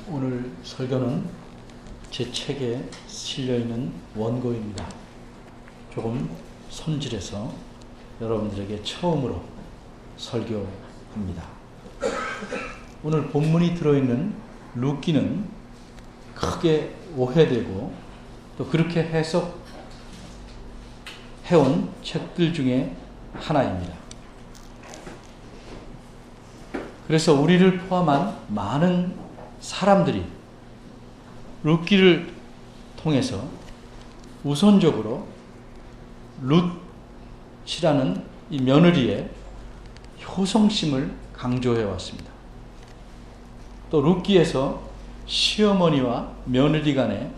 오늘 설교는 제 책에 실려있는 원고입니다. 조금 손질해서 여러분들에게 처음으로 설교합니다. 오늘 본문이 들어있는 룻기는 크게 오해되고 또 그렇게 해석해온 책들 중에 하나입니다. 그래서 우리를 포함한 많은 사람들이 룻기를 통해서 우선적으로 룻이라는 이 며느리의 효성심을 강조해 왔습니다. 또 룻기에서 시어머니와 며느리 간의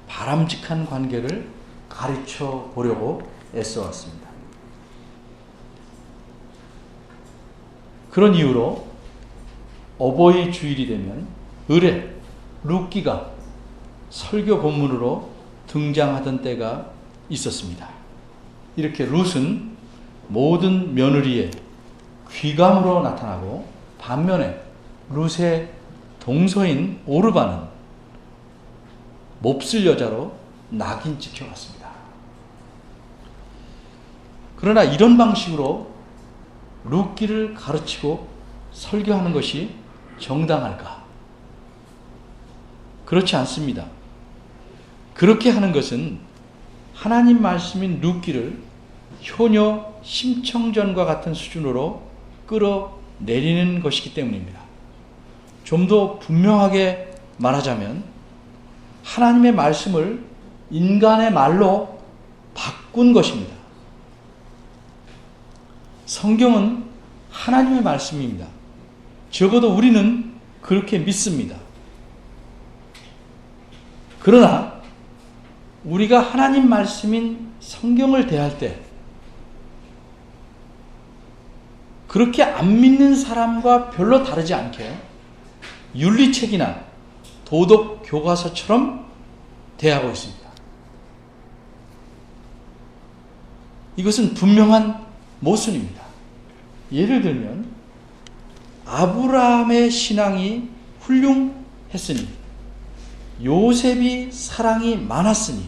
바람직한 관계를 가르쳐 보려고 애써 왔습니다. 그런 이유로 어버이 주일이 되면 을에 룻기가 설교 본문으로 등장하던 때가 있었습니다. 이렇게 룻은 모든 며느리의 귀감으로 나타나고 반면에 룻의 동서인 오르바는 몹쓸 여자로 낙인 찍혀왔습니다. 그러나 이런 방식으로 룻기를 가르치고 설교하는 것이 정당할까? 그렇지 않습니다. 그렇게 하는 것은 하나님 말씀인 룻기를 효녀 심청전과 같은 수준으로 끌어내리는 것이기 때문입니다. 좀 더 분명하게 말하자면 하나님의 말씀을 인간의 말로 바꾼 것입니다. 성경은 하나님의 말씀입니다. 적어도 우리는 그렇게 믿습니다. 그러나 우리가 하나님 말씀인 성경을 대할 때 그렇게 안 믿는 사람과 별로 다르지 않게 윤리책이나 도덕 교과서처럼 대하고 있습니다. 이것은 분명한 모순입니다. 예를 들면 아브라함의 신앙이 훌륭했으니 요셉이 사랑이 많았으니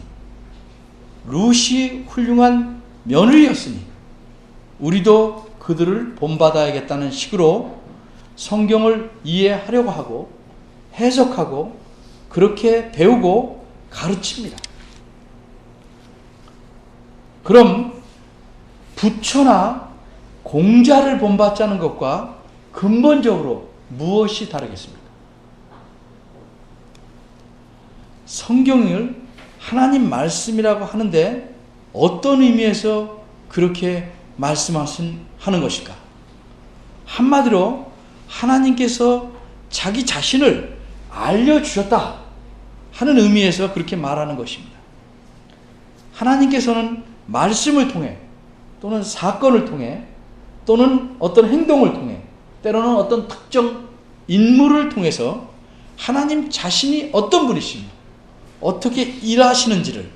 룻이 훌륭한 며느리였으니 우리도 그들을 본받아야겠다는 식으로 성경을 이해하려고 하고 해석하고 그렇게 배우고 가르칩니다. 그럼 부처나 공자를 본받자는 것과 근본적으로 무엇이 다르겠습니까? 성경을 하나님 말씀이라고 하는데 어떤 의미에서 그렇게 말씀하는 것일까? 한마디로 하나님께서 자기 자신을 알려주셨다 하는 의미에서 그렇게 말하는 것입니다. 하나님께서는 말씀을 통해 또는 사건을 통해 또는 어떤 행동을 통해 때로는 어떤 특정 인물을 통해서 하나님 자신이 어떤 분이시며 어떻게 일하시는지를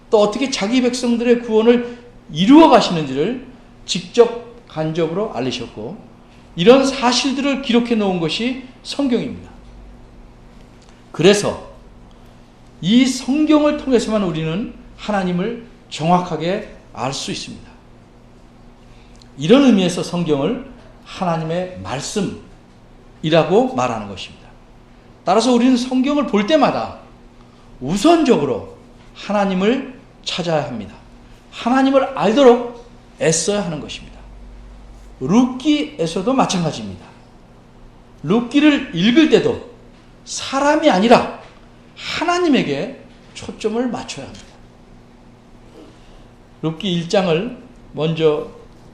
또 어떻게 자기 백성들의 구원을 이루어 가시는지를 직접 간접으로 알리셨고 이런 사실들을 기록해 놓은 것이 성경입니다. 그래서 이 성경을 통해서만 우리는 하나님을 정확하게 알 수 있습니다. 이런 의미에서 성경을 하나님의 말씀이라고 말하는 것입니다. 따라서 우리는 성경을 볼 때마다 우선적으로 하나님을 찾아야 합니다. 하나님을 알도록 애써야 하는 것입니다. 룻기에서도 마찬가지입니다. 룻기를 읽을 때도 사람이 아니라 하나님에게 초점을 맞춰야 합니다. 룻기 1장을 먼저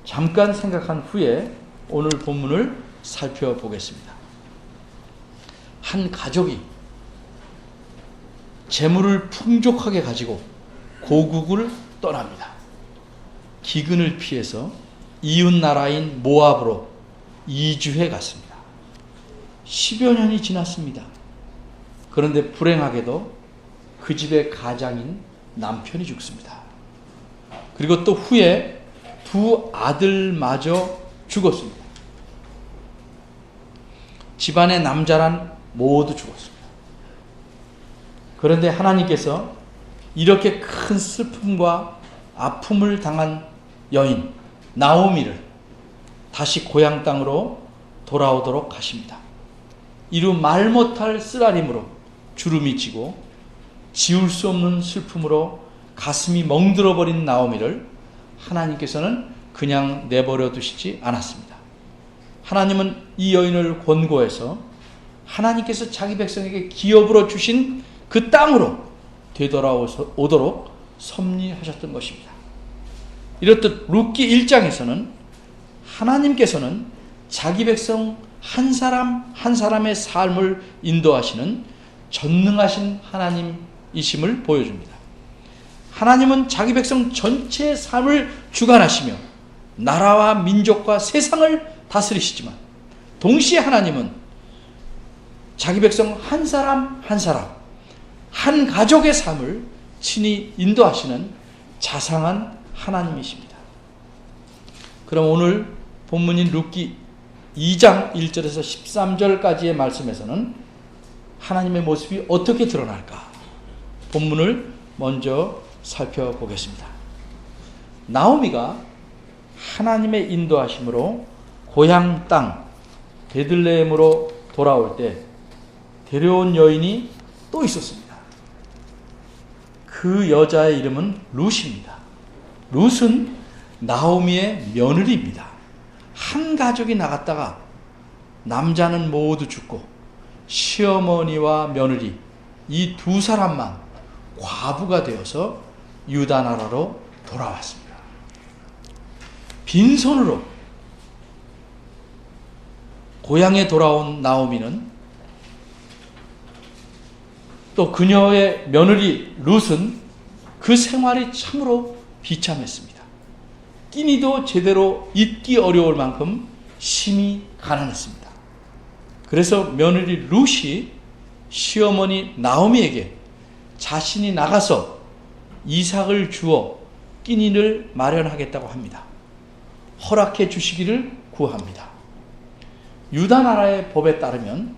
잠깐 생각한 후에 오늘 본문을 살펴보겠습니다. 한 가족이 재물을 풍족하게 가지고 고국을 떠납니다. 기근을 피해서 이웃 나라인 모압으로 이주해 갔습니다. 10여 년이 지났습니다. 그런데 불행하게도 그 집의 가장인 남편이 죽습니다. 그리고 또 후에 두 아들마저 죽었습니다. 집안의 남자란 모두 죽었습니다. 그런데 하나님께서 이렇게 큰 슬픔과 아픔을 당한 여인 나오미를 다시 고향 땅으로 돌아오도록 하십니다. 이루 말 못할 쓰라림으로 주름이 지고 지울 수 없는 슬픔으로 가슴이 멍들어버린 나오미를 하나님께서는 그냥 내버려 두시지 않았습니다. 하나님은 이 여인을 권고해서 하나님께서 자기 백성에게 기업으로 주신 그 땅으로 되돌아오도록 섭리하셨던 것입니다. 이렇듯 룻기 1장에서는 하나님께서는 자기 백성 한 사람 한 사람의 삶을 인도하시는 전능하신 하나님이심을 보여줍니다. 하나님은 자기 백성 전체의 삶을 주관하시며 나라와 민족과 세상을 다스리시지만 동시에 하나님은 자기 백성 한 사람 한 사람 한 가족의 삶을 친히 인도하시는 자상한 하나님이십니다. 그럼 오늘 본문인 룻기 2장 1절에서 13절까지의 말씀에서는 하나님의 모습이 어떻게 드러날까? 본문을 먼저 살펴보겠습니다. 나오미가 하나님의 인도하심으로 고향 땅 베들레헴으로 돌아올 때 데려온 여인이 또 있었습니다. 그 여자의 이름은 룻입니다. 룻은 나오미의 며느리입니다. 한 가족이 나갔다가 남자는 모두 죽고 시어머니와 며느리 이 두 사람만 과부가 되어서 유다 나라로 돌아왔습니다. 빈손으로 고향에 돌아온 나오미는 또 그녀의 며느리 룻은 그 생활이 참으로 비참했습니다. 끼니도 제대로 잊기 어려울 만큼 심히 가난했습니다. 그래서 며느리 룻이 시어머니 나오미에게 자신이 나가서 이삭을 주어 끼니를 마련하겠다고 합니다. 허락해 주시기를 구합니다. 유다 나라의 법에 따르면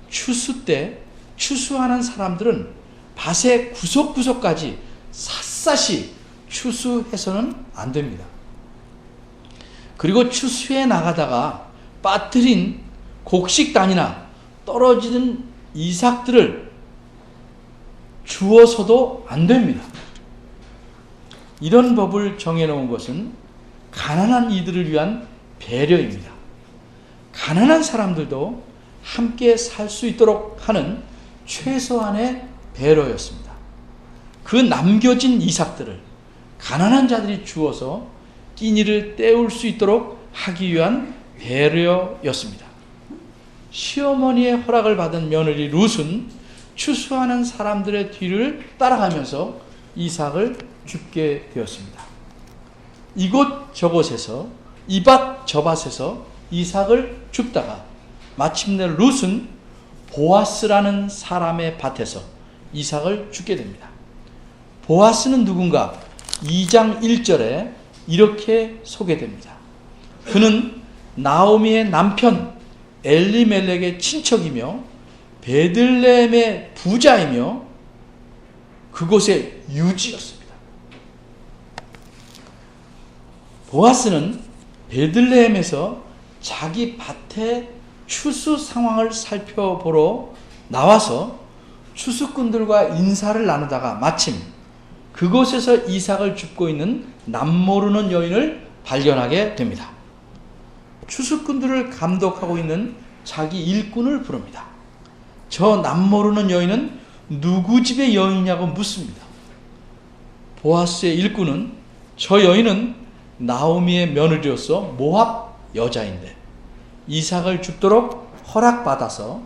추수 때 추수하는 사람들은 밭의 구석구석까지 샅샅이 추수해서는 안 됩니다. 그리고 추수해 나가다가 빠뜨린 곡식단이나 떨어지는 이삭들을 주어서도 안 됩니다. 이런 법을 정해놓은 것은 가난한 이들을 위한 배려입니다. 가난한 사람들도 함께 살 수 있도록 하는 최소한의 배려였습니다. 그 남겨진 이삭들을 가난한 자들이 주어서 끼니를 때울 수 있도록 하기 위한 배려였습니다. 시어머니의 허락을 받은 며느리 룻은 추수하는 사람들의 뒤를 따라가면서 이삭을 줍게 되었습니다. 이곳 저곳에서 이밭 저밭에서 이삭을 줍다가 마침내 룻은 보아스라는 사람의 밭에서 이삭을 줍게 됩니다. 보아스는 누군가? 2장 1절에 이렇게 소개됩니다. 그는 나오미의 남편 엘리멜렉의 친척이며 베들레헴의 부자이며 그곳의 유지였습니다. 보아스는 베들레헴에서 자기 밭의 추수 상황을 살펴보러 나와서 추수꾼들과 인사를 나누다가 마침 그곳에서 이삭을 줍고 있는 남모르는 여인을 발견하게 됩니다. 추수꾼들을 감독하고 있는 자기 일꾼을 부릅니다. 저 남모르는 여인은 누구 집의 여인이냐고 묻습니다. 보아스의 일꾼은 저 여인은 나오미의 며느리로서 모압 여자인데 이삭을 줍도록 허락받아서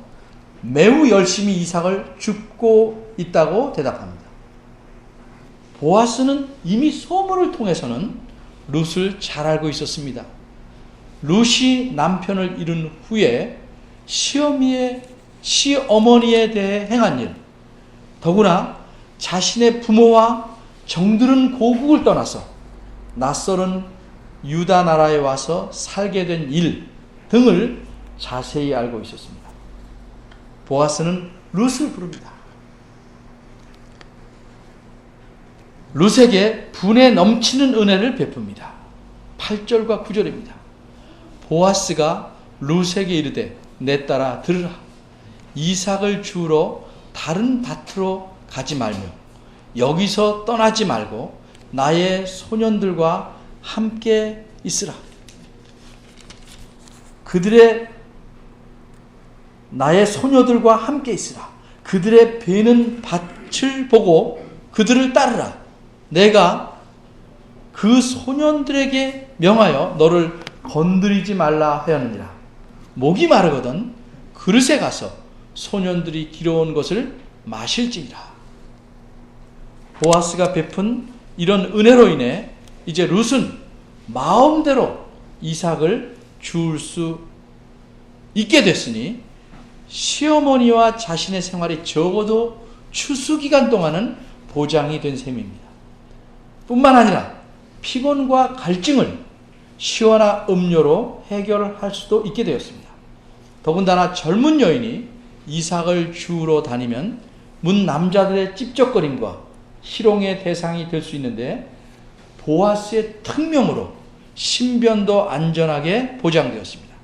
매우 열심히 이삭을 줍고 있다고 대답합니다. 보아스는 이미 소문을 통해서는 룻을 잘 알고 있었습니다. 룻이 남편을 잃은 후에 시어머니에 대해 행한 일, 더구나 자신의 부모와 정들은 고국을 떠나서 낯설은 유다 나라에 와서 살게 된 일 등을 자세히 알고 있었습니다. 보아스는 룻을 부릅니다. 룻에게 분에 넘치는 은혜를 베풉니다. 8절과 9절입니다. 보아스가 룻에게 이르되 내 딸아 들으라. 이삭을 주우러 다른 밭으로 가지 말며 여기서 떠나지 말고 나의 소년들과 함께 있으라. 나의 소녀들과 함께 있으라. 그들의 베는 밭을 보고 그들을 따르라. 내가 그 소년들에게 명하여 너를 건드리지 말라 하였느니라. 목이 마르거든 그릇에 가서 소년들이 길어온 것을 마실지니라. 보아스가 베푼 이런 은혜로 인해 이제 룻은 마음대로 이삭을 주울 수 있게 됐으니 시어머니와 자신의 생활이 적어도 추수기간 동안은 보장이 된 셈입니다. 뿐만 아니라 피곤과 갈증을 시원한 음료로 해결할 수도 있게 되었습니다. 더군다나 젊은 여인이 이삭을 주우러 다니면 문 남자들의 찝쩍거림과 희롱의 대상이 될 수 있는데 보아스의 특명으로 신변도 안전하게 보장되었습니다.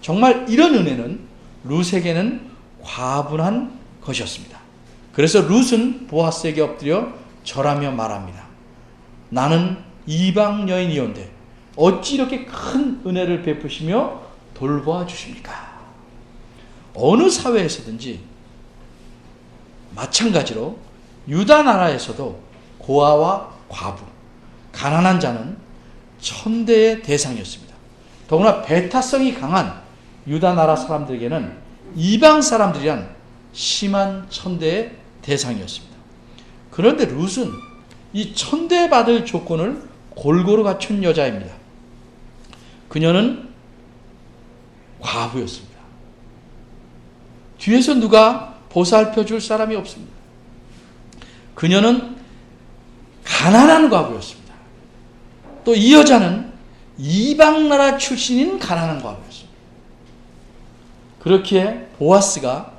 정말 이런 은혜는 룻에게는 과분한 것이었습니다. 그래서 룻은 보아스에게 엎드려 절하며 말합니다. 나는 이방 여인이온데 어찌 이렇게 큰 은혜를 베푸시며 돌보아 주십니까? 어느 사회에서든지 마찬가지로 유다 나라에서도 고아와 과부, 가난한 자는 천대의 대상이었습니다. 더구나 배타성이 강한 유다 나라 사람들에게는 이방 사람들이란 심한 천대의 대상이었습니다. 그런데 룻은 이 천대받을 조건을 골고루 갖춘 여자입니다. 그녀는 과부였습니다. 뒤에서 누가 보살펴 줄 사람이 없습니다. 그녀는 가난한 과부였습니다. 또 이 여자는 이방 나라 출신인 가난한 과부였습니다. 그렇게 보아스가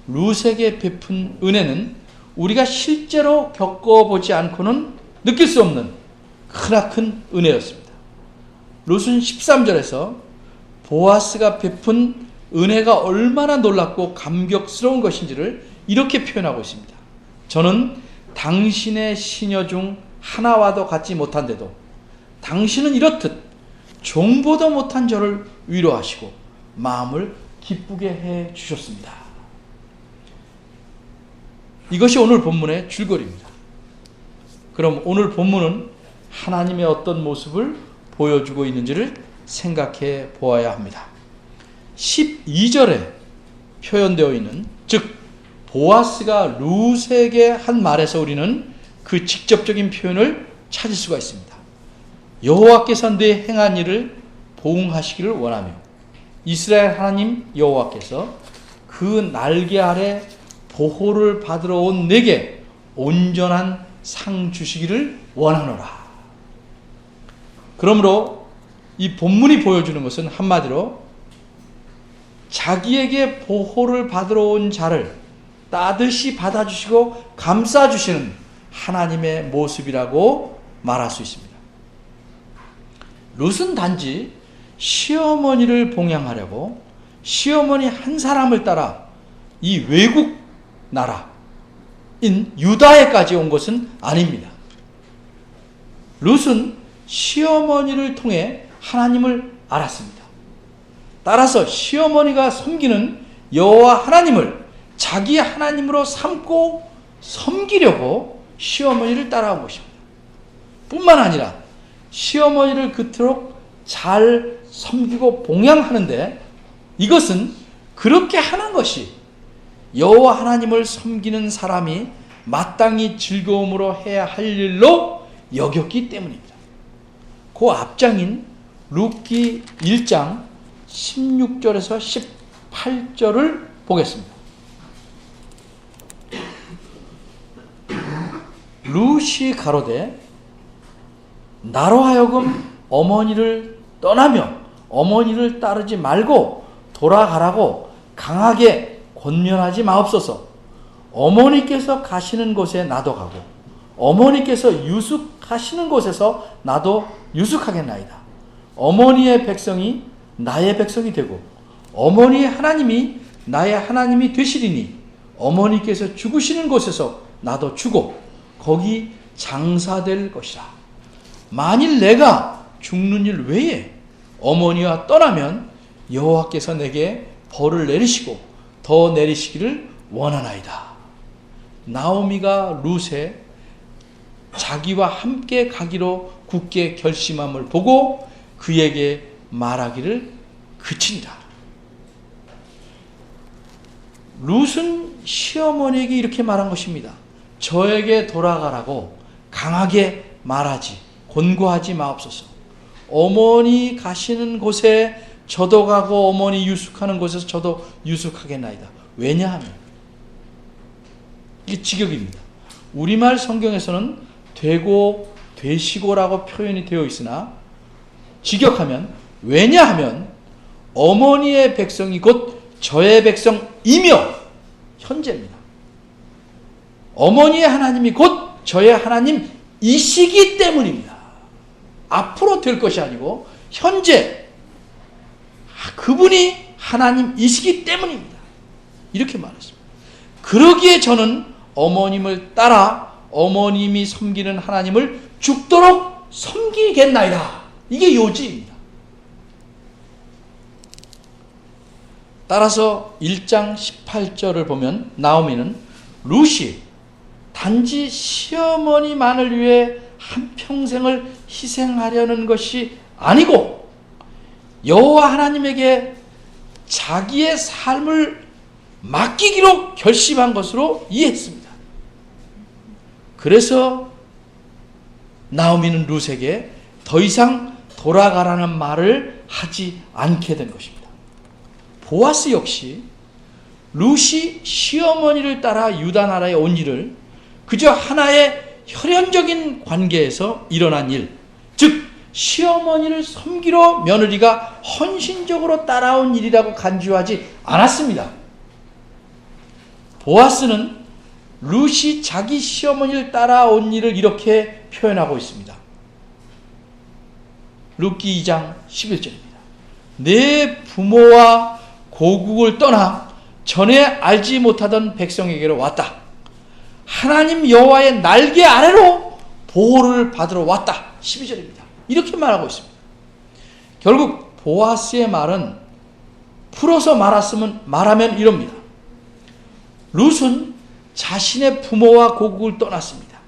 룻에게 베푼 은혜는 우리가 실제로 겪어보지 않고는 느낄 수 없는 크나큰 은혜였습니다. 룻은 13절에서 보아스가 베푼 은혜가 얼마나 놀랍고 감격스러운 것인지를 이렇게 표현하고 있습니다. 저는 당신의 시녀 중 하나와도 같지 못한데도 당신은 이렇듯 종보도 못한 저를 위로하시고 마음을 기쁘게 해 주셨습니다. 이것이 오늘 본문의 줄거리입니다. 그럼 오늘 본문은 하나님의 어떤 모습을 보여주고 있는지를 생각해 보아야 합니다. 12절에 표현되어 있는, 즉 보아스가 룻에게 한 말에서 우리는 그 직접적인 표현을 찾을 수가 있습니다. 여호와께서 내 행한 일을 보응하시기를 원하며 이스라엘 하나님 여호와께서 그 날개 아래 보호를 받으러 온 내게 온전한 상 주시기를 원하노라. 그러므로 이 본문이 보여주는 것은 한마디로 자기에게 보호를 받으러 온 자를 따뜻이 받아주시고 감싸주시는 하나님의 모습이라고 말할 수 있습니다. 룻은 단지 시어머니를 봉양하려고 시어머니 한 사람을 따라 이 외국 나라인 유다에까지 온 것은 아닙니다. 룻은 시어머니를 통해 하나님을 알았습니다. 따라서 시어머니가 섬기는 여호와 하나님을 자기 하나님으로 삼고 섬기려고 시어머니를 따라온 것입니다. 뿐만 아니라 시어머니를 그토록 잘 섬기고 봉양하는데 이것은 그렇게 하는 것이 여호와 하나님을 섬기는 사람이 마땅히 즐거움으로 해야 할 일로 여겼기 때문입니다. 그 앞장인 룻기 1장 16절에서 18절을 보겠습니다. 룻이 가로되 나로 하여금 어머니를 떠나며 어머니를 따르지 말고 돌아가라고 강하게 권면하지 마옵소서. 어머니께서 가시는 곳에 나도 가고 어머니께서 유숙하시는 곳에서 나도 유숙하겠나이다. 어머니의 백성이 나의 백성이 되고 어머니의 하나님이 나의 하나님이 되시리니 어머니께서 죽으시는 곳에서 나도 죽고 거기 장사될 것이라. 만일 내가 죽는 일 외에 어머니와 떠나면 여호와께서 내게 벌을 내리시고 더 내리시기를 원하나이다. 나오미가 룻에 자기와 함께 가기로 굳게 결심함을 보고 그에게 말하기를 그치니라. 룻은 시어머니에게 이렇게 말한 것입니다. 저에게 돌아가라고 강하게 말하지 권고하지 마옵소서. 어머니 가시는 곳에 저도 가고 어머니 유숙하는 곳에서 저도 유숙하겠나이다. 왜냐하면 이게 직역입니다. 우리말 성경에서는 되고 되시고라고 표현이 되어 있으나 직역하면 왜냐하면 어머니의 백성이 곧 저의 백성이며 현재입니다. 어머니의 하나님이 곧 저의 하나님이시기 때문입니다. 앞으로 될 것이 아니고 현재 그분이 하나님이시기 때문입니다. 이렇게 말했습니다. 그러기에 저는 어머님을 따라 어머님이 섬기는 하나님을 죽도록 섬기겠나이다. 이게 요지입니다. 따라서 1장 18절을 보면 나오미는 룻이 단지 시어머니만을 위해 한평생을 희생하려는 것이 아니고 여호와 하나님에게 자기의 삶을 맡기기로 결심한 것으로 이해했습니다. 그래서 나오미는 룻에게 더 이상 돌아가라는 말을 하지 않게 된 것입니다. 보아스 역시 룻이 시어머니를 따라 유다 나라에 온 일을 그저 하나의 혈연적인 관계에서 일어난 일, 즉 시어머니를 섬기러 며느리가 헌신적으로 따라온 일이라고 간주하지 않았습니다. 보아스는 룻이 자기 시어머니를 따라온 일을 이렇게 표현하고 있습니다. 룻기 2장 11절입니다. 내 부모와 고국을 떠나 전에 알지 못하던 백성에게로 왔다. 하나님 여호와의 날개 아래로 보호를 받으러 왔다. 12절입니다. 이렇게 말하고 있습니다. 결국 보아스의 말은 풀어서 말하면 이럽니다. 룻은 자신의 부모와 고국을 떠났습니다.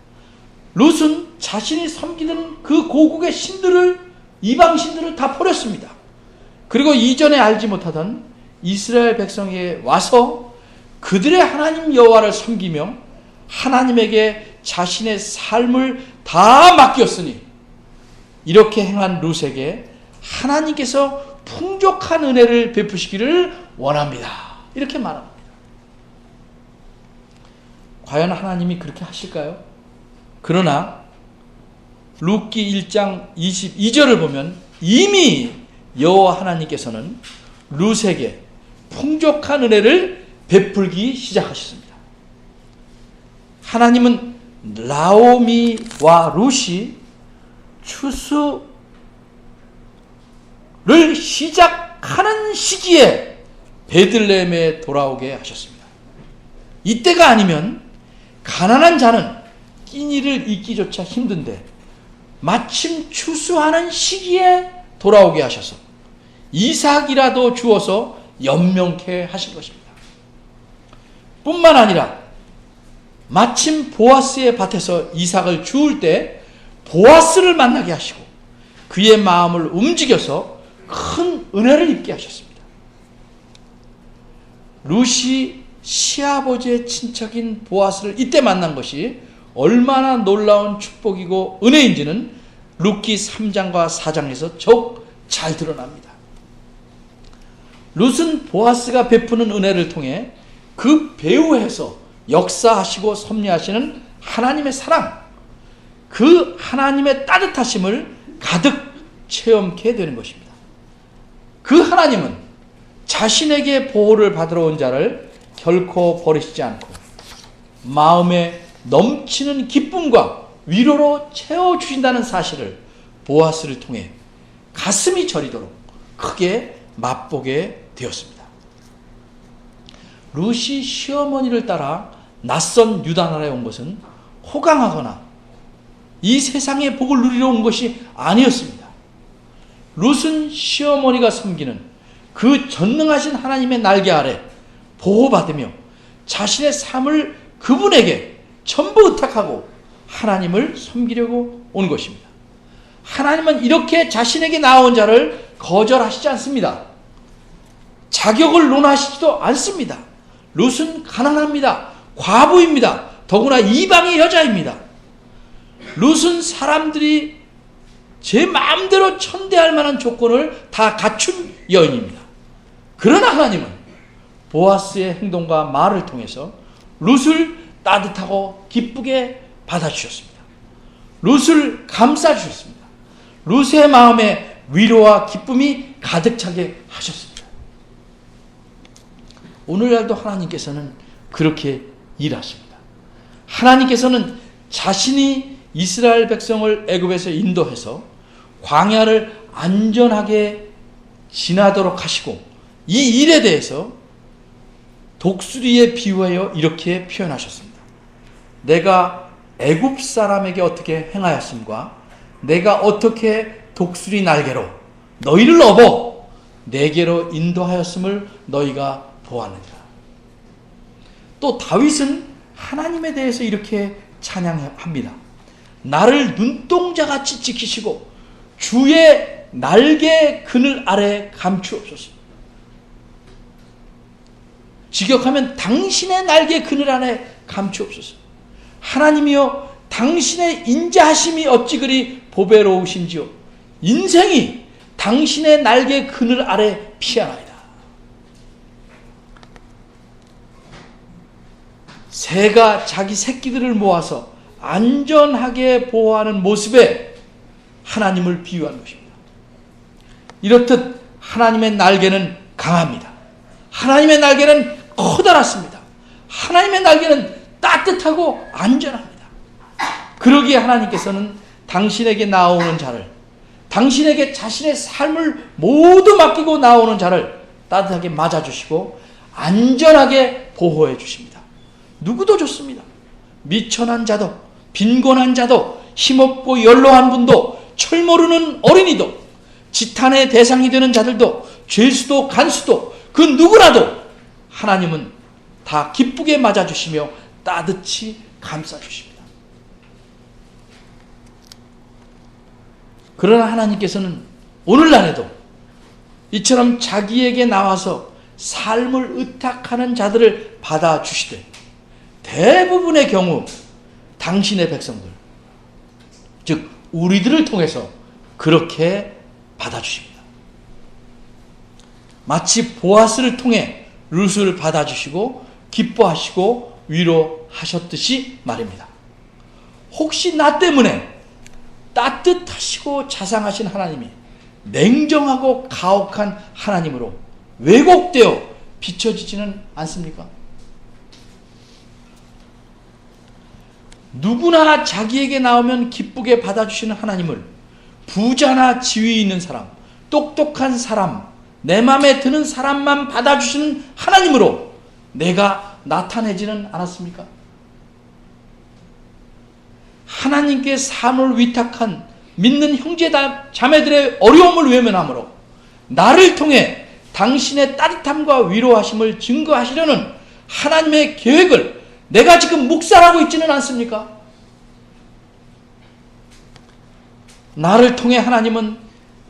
룻은 자신이 섬기는 그 고국의 신들을 이방 신들을 다 버렸습니다. 그리고 이전에 알지 못하던 이스라엘 백성에게 와서 그들의 하나님 여호와를 섬기며 하나님에게 자신의 삶을 다 맡겼으니 이렇게 행한 룻에게 하나님께서 풍족한 은혜를 베푸시기를 원합니다. 이렇게 말합니다. 과연 하나님이 그렇게 하실까요? 그러나 룻기 1장 22절을 보면 이미 여호와 하나님께서는 룻에게 풍족한 은혜를 베풀기 시작하셨습니다. 하나님은 나오미와 룻이 추수를 시작하는 시기에 베들레헴에 돌아오게 하셨습니다. 이때가 아니면 가난한 자는 끼니를 잊기조차 힘든데 마침 추수하는 시기에 돌아오게 하셔서 이삭이라도 주어서 연명케 하신 것입니다. 뿐만 아니라 마침 보아스의 밭에서 이삭을 주울 때 보아스를 만나게 하시고 그의 마음을 움직여서 큰 은혜를 입게 하셨습니다. 룻이 시아버지의 친척인 보아스를 이때 만난 것이 얼마나 놀라운 축복이고 은혜인지는 룻기 3장과 4장에서 더욱 잘 드러납니다. 룻은 보아스가 베푸는 은혜를 통해 그 배후에서 역사하시고 섭리하시는 하나님의 사랑, 그 하나님의 따뜻하심을 가득 체험케 되는 것입니다. 그 하나님은 자신에게 보호를 받으러 온 자를 결코 버리시지 않고 마음에 넘치는 기쁨과 위로로 채워주신다는 사실을 보아스를 통해 가슴이 저리도록 크게 맛보게 되었습니다. 룻이 시어머니를 따라 낯선 유다 나라에 온 것은 호강하거나 이 세상의 복을 누리러 온 것이 아니었습니다. 룻은 시어머니가 섬기는 그 전능하신 하나님의 날개 아래 보호받으며 자신의 삶을 그분에게 전부 의탁하고 하나님을 섬기려고 온 것입니다. 하나님은 이렇게 자신에게 나온 자를 거절하시지 않습니다. 자격을 논하시지도 않습니다. 룻은 가난합니다. 과부입니다. 더구나 이방의 여자입니다. 룻은 사람들이 제 마음대로 천대할 만한 조건을 다 갖춘 여인입니다. 그러나 하나님은 보아스의 행동과 말을 통해서 룻을 따뜻하고 기쁘게 받아주셨습니다. 룻을 감싸주셨습니다. 룻의 마음에 위로와 기쁨이 가득 차게 하셨습니다. 오늘날도 하나님께서는 그렇게 일하십니다. 하나님께서는 자신이 이스라엘 백성을 애굽에서 인도해서 광야를 안전하게 지나도록 하시고 이 일에 대해서 독수리에 비유하여 이렇게 표현하셨습니다. 내가 애굽 사람에게 어떻게 행하였음과 내가 어떻게 독수리 날개로 너희를 업어 내게로 인도하였음을 너희가 보았느니라. 또 다윗은 하나님에 대해서 이렇게 찬양합니다. 나를 눈동자같이 지키시고 주의 날개 그늘 아래 감추옵소서. 직역하면 당신의 날개 그늘 아래 감추옵소서. 하나님이여 당신의 인자하심이 어찌 그리 보배로우신지요. 인생이 당신의 날개 그늘 아래 피하나이다. 새가 자기 새끼들을 모아서 안전하게 보호하는 모습에 하나님을 비유한 것입니다. 이렇듯 하나님의 날개는 강합니다. 하나님의 날개는 커다랗습니다. 하나님의 날개는 따뜻하고 안전합니다. 그러기에 하나님께서는 당신에게 나오는 자를, 당신에게 자신의 삶을 모두 맡기고 나오는 자를 따뜻하게 맞아주시고 안전하게 보호해 주십니다. 누구도 좋습니다. 미천한 자도, 빈곤한 자도, 힘없고 연로한 분도, 철 모르는 어린이도, 지탄의 대상이 되는 자들도, 죄수도 간수도, 그 누구라도 하나님은 다 기쁘게 맞아주시며 따뜻히 감싸주십니다. 그러나 하나님께서는 오늘날에도 이처럼 자기에게 나와서 삶을 의탁하는 자들을 받아주시되 대부분의 경우 당신의 백성들, 즉 우리들을 통해서 그렇게 받아주십니다. 마치 보아스를 통해 룻을 받아주시고 기뻐하시고 위로하셨듯이 말입니다. 혹시 나 때문에 따뜻하시고 자상하신 하나님이 냉정하고 가혹한 하나님으로 왜곡되어 비춰지지는 않습니까? 누구나 자기에게 나오면 기쁘게 받아주시는 하나님을 부자나 지위 있는 사람, 똑똑한 사람, 내 마음에 드는 사람만 받아주시는 하나님으로 내가 나타내지는 않았습니까? 하나님께 삶을 위탁한 믿는 형제 자매들의 어려움을 외면함으로 나를 통해 당신의 따뜻함과 위로하심을 증거하시려는 하나님의 계획을 내가 지금 묵살하고 있지는 않습니까? 나를 통해 하나님은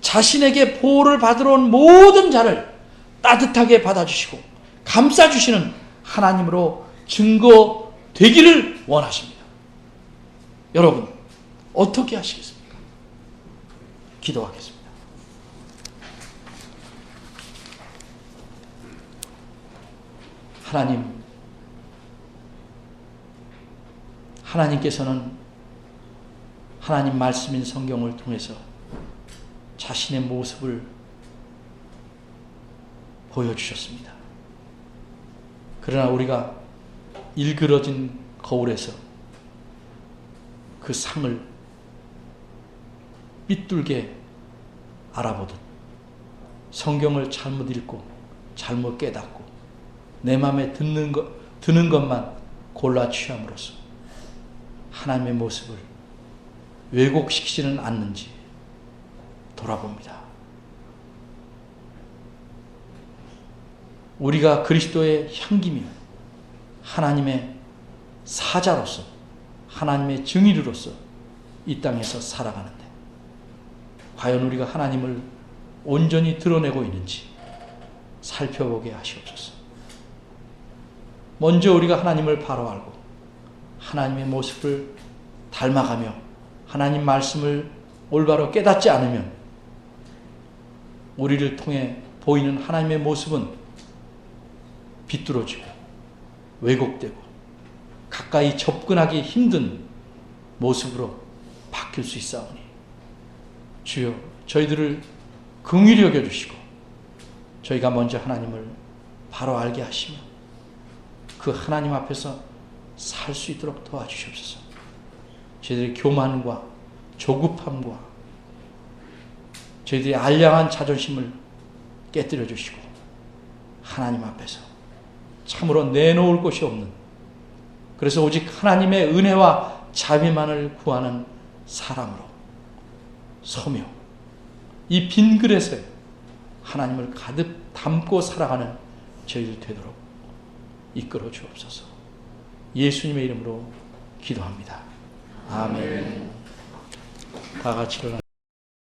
자신에게 보호를 받으러 온 모든 자를 따뜻하게 받아주시고 감싸주시는 하나님으로 증거되기를 원하십니다. 여러분 어떻게 하시겠습니까? 기도하겠습니다. 하나님께서는 하나님 말씀인 성경을 통해서 자신의 모습을 보여주셨습니다. 그러나 우리가 일그러진 거울에서 그 상을 삐뚤게 알아보듯 성경을 잘못 읽고 잘못 깨닫고 내 마음에 드는 것만 골라 취함으로써 하나님의 모습을 왜곡시키지는 않는지 돌아봅니다. 우리가 그리스도의 향기며 하나님의 사자로서 하나님의 증인으로서 이 땅에서 살아가는데 과연 우리가 하나님을 온전히 드러내고 있는지 살펴보게 하시옵소서. 먼저 우리가 하나님을 바로 알고 하나님의 모습을 닮아가며 하나님 말씀을 올바로 깨닫지 않으면 우리를 통해 보이는 하나님의 모습은 비뚤어지고 왜곡되고 가까이 접근하기 힘든 모습으로 바뀔 수 있사오니 주여 저희들을 긍휼히 여겨주시고 저희가 먼저 하나님을 바로 알게 하시며 그 하나님 앞에서 살 수 있도록 도와주시옵소서. 저희들의 교만과 조급함과 저희들의 알량한 자존심을 깨뜨려 주시고 하나님 앞에서 참으로 내놓을 것이 없는, 그래서 오직 하나님의 은혜와 자비만을 구하는 사람으로 서며 이 빈 그릇에 하나님을 가득 담고 살아가는 저희들 되도록 이끌어 주옵소서. 예수님의 이름으로 기도합니다. 아멘. 다 같이 일어나